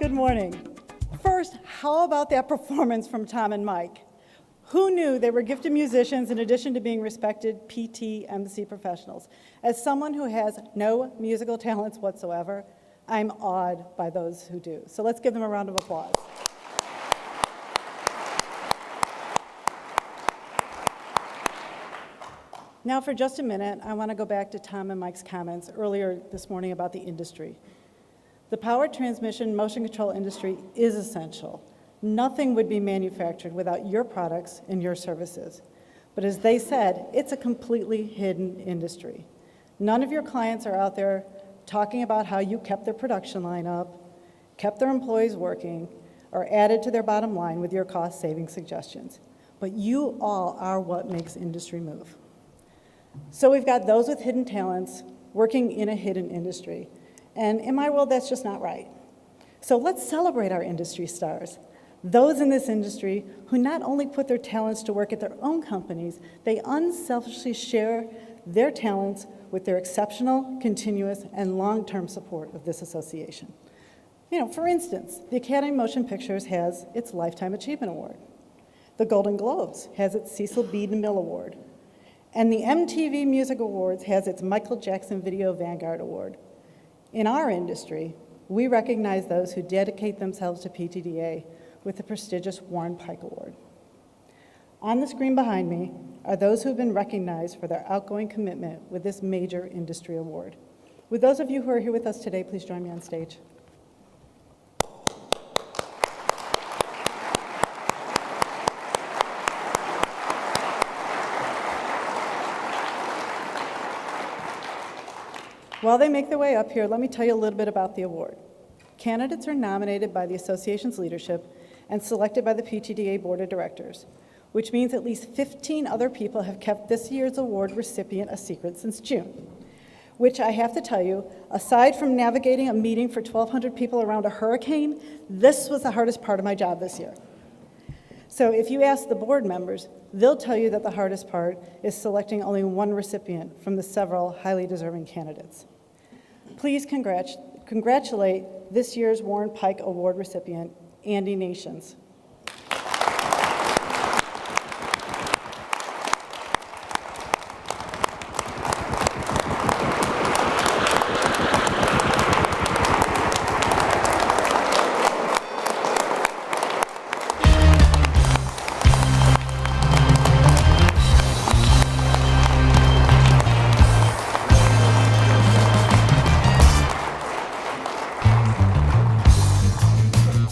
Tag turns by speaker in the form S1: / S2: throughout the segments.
S1: Good morning. First, how about that performance from Tom and Mike? Who knew they were gifted musicians in addition to being respected PTMC professionals? As someone who has no musical talents whatsoever, I'm awed by those who do. So let's give them a round of applause. Now for just a minute, I want to go back to Tom and Mike's comments earlier this morning about the industry. The power transmission motion control industry is essential. Nothing would be manufactured without your products and your services. But as they said, it's a completely hidden industry. None of your clients are out there talking about how you kept their production line up, kept their employees working, or added to their bottom line with your cost-saving suggestions. But you all are what makes industry move. So we've got those with hidden talents working in a hidden industry. And in my world, that's just not right. So let's celebrate our industry stars. Those in this industry who not only put their talents to work at their own companies, they unselfishly share their talents with their exceptional, continuous, and long-term support of this association. For instance, the Academy of Motion Pictures has its Lifetime Achievement Award. The Golden Globes has its Cecil B. DeMille Award. And the MTV Music Awards has its Michael Jackson Video Vanguard Award. In our industry, we recognize those who dedicate themselves to PTDA with the prestigious Warren Pike Award. On the screen behind me are those who have been recognized for their outgoing commitment with this major industry award. Would those of you who are here with us today please join me on stage? While they make their way up here, let me tell you a little bit about the award. Candidates are nominated by the association's leadership and selected by the PTDA Board of Directors, which means at least 15 other people have kept this year's award recipient a secret since June, which I have to tell you, aside from navigating a meeting for 1,200 people around a hurricane, this was the hardest part of my job this year. So if you ask the board members, they'll tell you that the hardest part is selecting only one recipient from the several highly deserving candidates. Please congratulate this year's Warren Pike Award recipient, Andy Nations.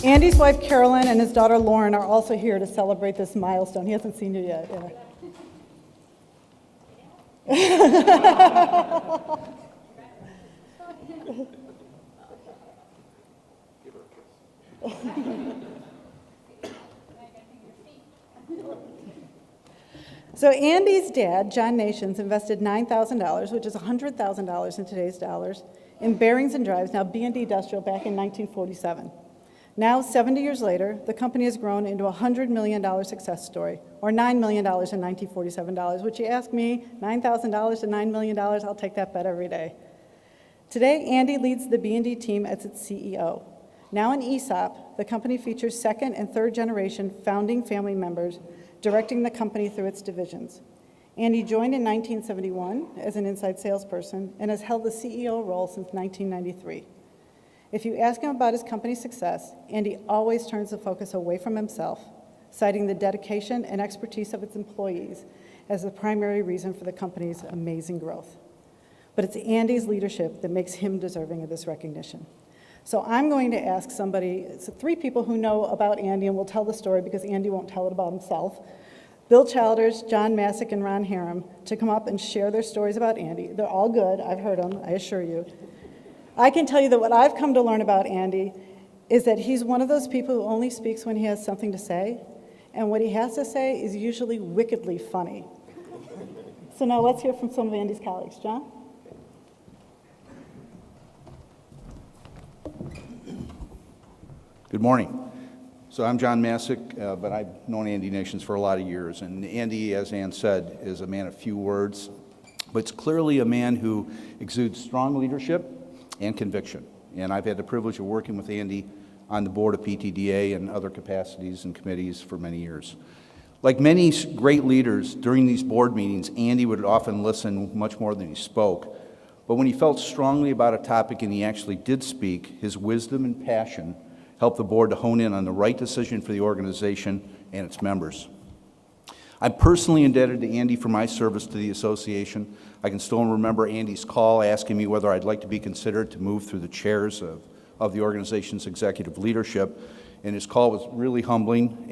S1: Andy's wife, Carolyn, and his daughter, Lauren, are also here to celebrate this milestone. He hasn't seen you yet. Yeah. So Andy's dad, John Nations, invested $9,000, which is $100,000 in today's dollars, in bearings and drives, now B&D Industrial, back in 1947. Now, 70 years later, the company has grown into a $100 million success story, or $9 million in 1947 dollars, which you ask me, $9,000 to $9 million, I'll take that bet every day. Today, Andy leads the B&D team as its CEO. Now in ESOP, the company features second and third generation founding family members directing the company through its divisions. Andy joined in 1971 as an inside salesperson and has held the CEO role since 1993. If you ask him about his company's success, Andy always turns the focus away from himself, citing the dedication and expertise of its employees as the primary reason for the company's amazing growth. But it's Andy's leadership that makes him deserving of this recognition. So I'm going to ask three people who know about Andy and will tell the story because Andy won't tell it about himself. Bill Childers, John Masek, and Ron Herem to come up and share their stories about Andy. They're all good, I've heard them, I assure you. I can tell you that what I've come to learn about Andy is that he's one of those people who only speaks when he has something to say, and what he has to say is usually wickedly funny. So now let's hear from some of Andy's colleagues. John?
S2: Good morning. So I'm John Masek, but I've known Andy Nations for a lot of years, and Andy, as Ann said, is a man of few words, but it's clearly a man who exudes strong leadership and conviction. And I've had the privilege of working with Andy on the board of PTDA and other capacities and committees for many years. Like many great leaders, during these board meetings, Andy would often listen much more than he spoke. But when he felt strongly about a topic and he actually did speak, his wisdom and passion helped the board to hone in on the right decision for the organization and its members. I'm personally indebted to Andy for my service to the association. I can still remember Andy's call asking me whether I'd like to be considered to move through the chairs of the organization's executive leadership. And his call was really humbling,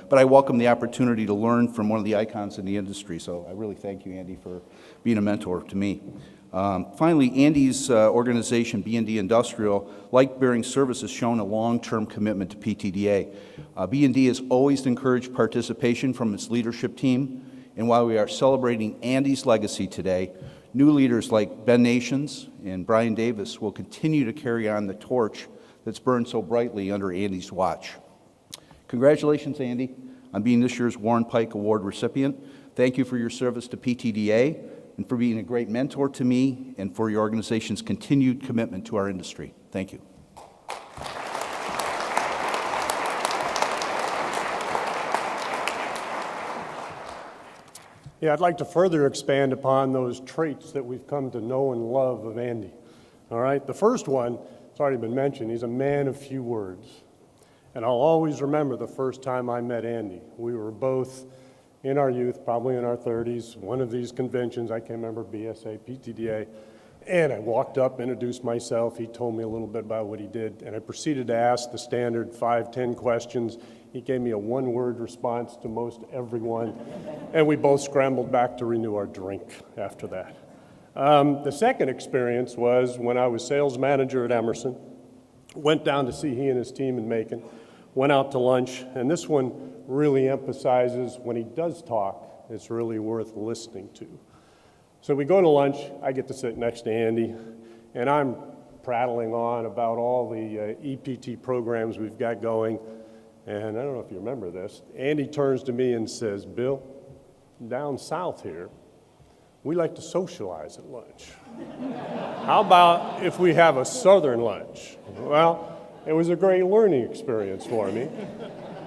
S2: but I welcome the opportunity to learn from one of the icons in the industry, so I really thank you, Andy, for being a mentor to me. Finally, Andy's organization, B&D Industrial, like Bearing Service, has shown a long-term commitment to PTDA. B&D has always encouraged participation from its leadership team, and while we are celebrating Andy's legacy today, new leaders like Ben Nations and Brian Davis will continue to carry on the torch that's burned so brightly under Andy's watch. Congratulations, Andy, on being this year's Warren Pike Award recipient. Thank you for your service to PTDA and for being a great mentor to me and for your organization's continued commitment to our industry. Thank you.
S3: Yeah, I'd like to further expand upon those traits that we've come to know and love of Andy. All right, the first one, it's already been mentioned, he's a man of few words. And I'll always remember the first time I met Andy. We were both in our youth, probably in our 30s, one of these conventions, I can't remember, BSA, PTDA, and I walked up, introduced myself, he told me a little bit about what he did, and I proceeded to ask the standard 5-10 questions. He gave me a one-word response to most everyone, and we both scrambled back to renew our drink after that. The second experience was when I was sales manager at Emerson, went down to see he and his team in Macon, went out to lunch, and this one really emphasizes when he does talk, it's really worth listening to. So we go to lunch, I get to sit next to Andy, and I'm prattling on about all the EPT programs we've got going, and I don't know if you remember this, Andy turns to me and says, "Bill, down south here, we like to socialize at lunch. How about if we have a southern lunch?" Well, it was a great learning experience for me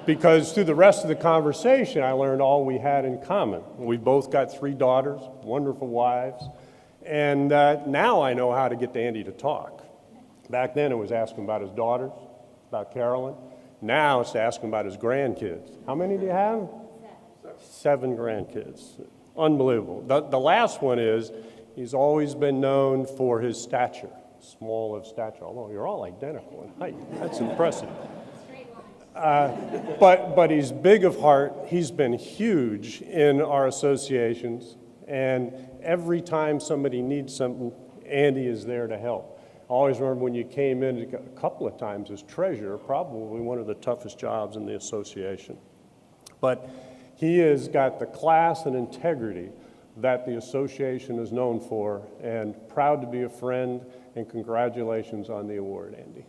S3: because through the rest of the conversation, I learned all we had in common. We both got 3 daughters, wonderful wives, and now I know how to get Andy to talk. Back then, it was asking about his daughters, about Carolyn. Now it's asking about his grandkids. How many do you have? 7 grandkids. Unbelievable. The last one is, he's always been known for his stature, small of stature, although you're all identical in height. That's impressive. But he's big of heart. He's been huge in our associations, and every time somebody needs something, Andy is there to help. I always remember when you came in a couple of times as treasurer, probably one of the toughest jobs in the association. But he has got the class and integrity that the association is known for, and proud to be a friend, and congratulations on the award, Andy.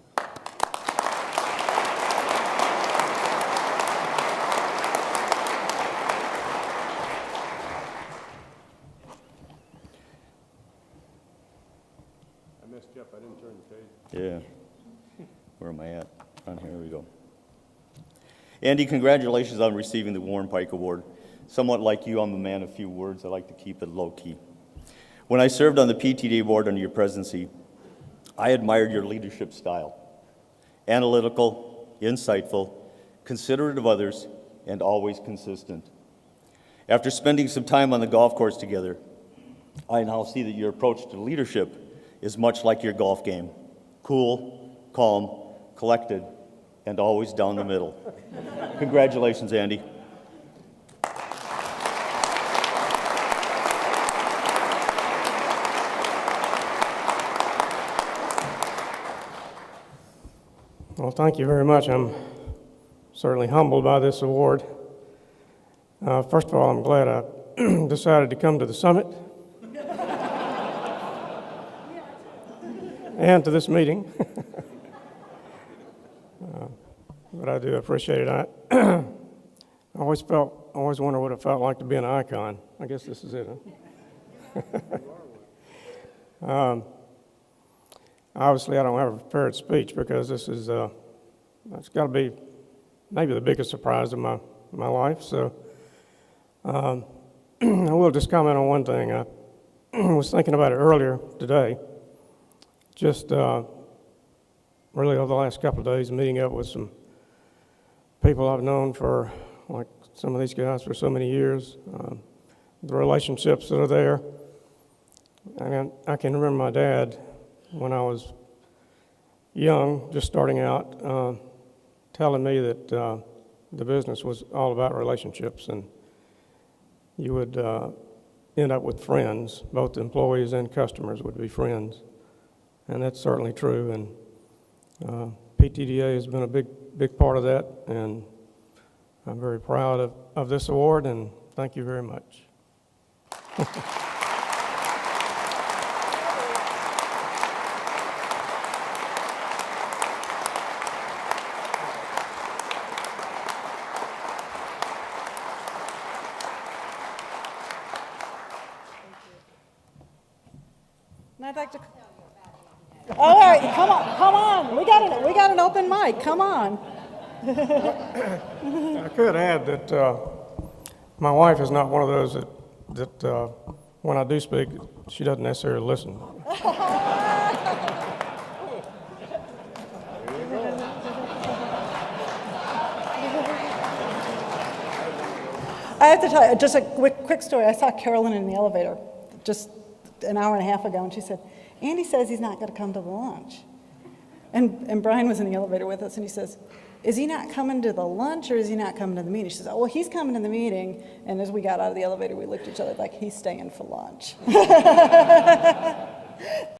S3: I missed you up, I didn't turn the page.
S4: Yeah. Where am I at? On here we go. Andy, congratulations on receiving the Warren Pike Award. Somewhat like you, I'm a man of few words. I like to keep it low-key. When I served on the PTDA board under your presidency, I admired your leadership style. Analytical, insightful, considerate of others, and always consistent. After spending some time on the golf course together, I now see that your approach to leadership is much like your golf game. Cool, calm, collected, and always down the middle. Congratulations, Andy.
S3: Well, thank you very much. I'm certainly humbled by this award. First of all, I'm glad I decided to come to the summit and to this meeting. But I do appreciate it. I always wondered what it felt like to be an icon. I guess this is it, huh? Obviously, I don't have a prepared speech because this is
S5: That's got to be maybe the biggest surprise of my life. So I will just comment on one thing. I was thinking about it earlier today, just really over the last couple of days, meeting up with some people I've known for, like some of these guys, for so many years, the relationships that are there. And I can remember my dad, when I was young, just starting out, telling me that the business was all about relationships, and you would end up with friends. Both employees and customers would be friends, and that's certainly true. And PTDA has been a big part of that, and I'm very proud of this award, and thank you very much.
S1: And I'd like to. All right, come on. We got an open mic. Come on.
S5: I could add that my wife is not one of those that when I do speak, she doesn't necessarily listen.
S1: I have to tell you, just a quick story. I saw Carolyn in the elevator just an hour and a half ago, and she said, Andy says he's not going to come to the lunch. And Brian was in the elevator with us, and he says, is he not coming to the lunch, or is he not coming to the meeting? She says, oh, well, he's coming to the meeting. And as we got out of the elevator, we looked at each other like, he's staying for lunch.